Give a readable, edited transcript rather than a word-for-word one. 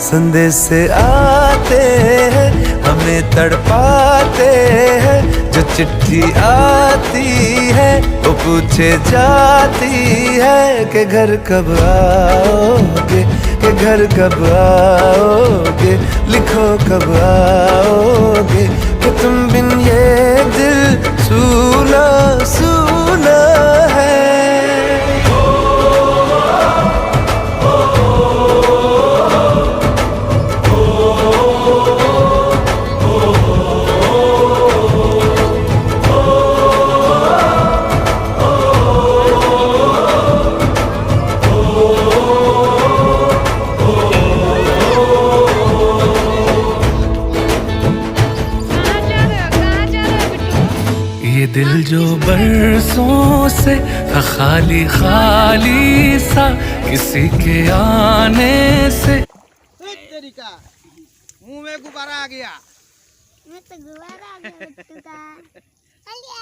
संदेश से आते हैं, हमें तड़पाते हैं। जो चिट्ठी आती है वो पूछे जाती है कि घर कब आओगे, कि घर कब आओगे, लिखो कब आओगे, कि तुम बिन ये दिल सूना सूना है। ये दिल जो बरसों से था खाली खाली सा, किसी के आने से मुंह में गुब्बारा आ गया। मैं तो गुब्बारा आ गया।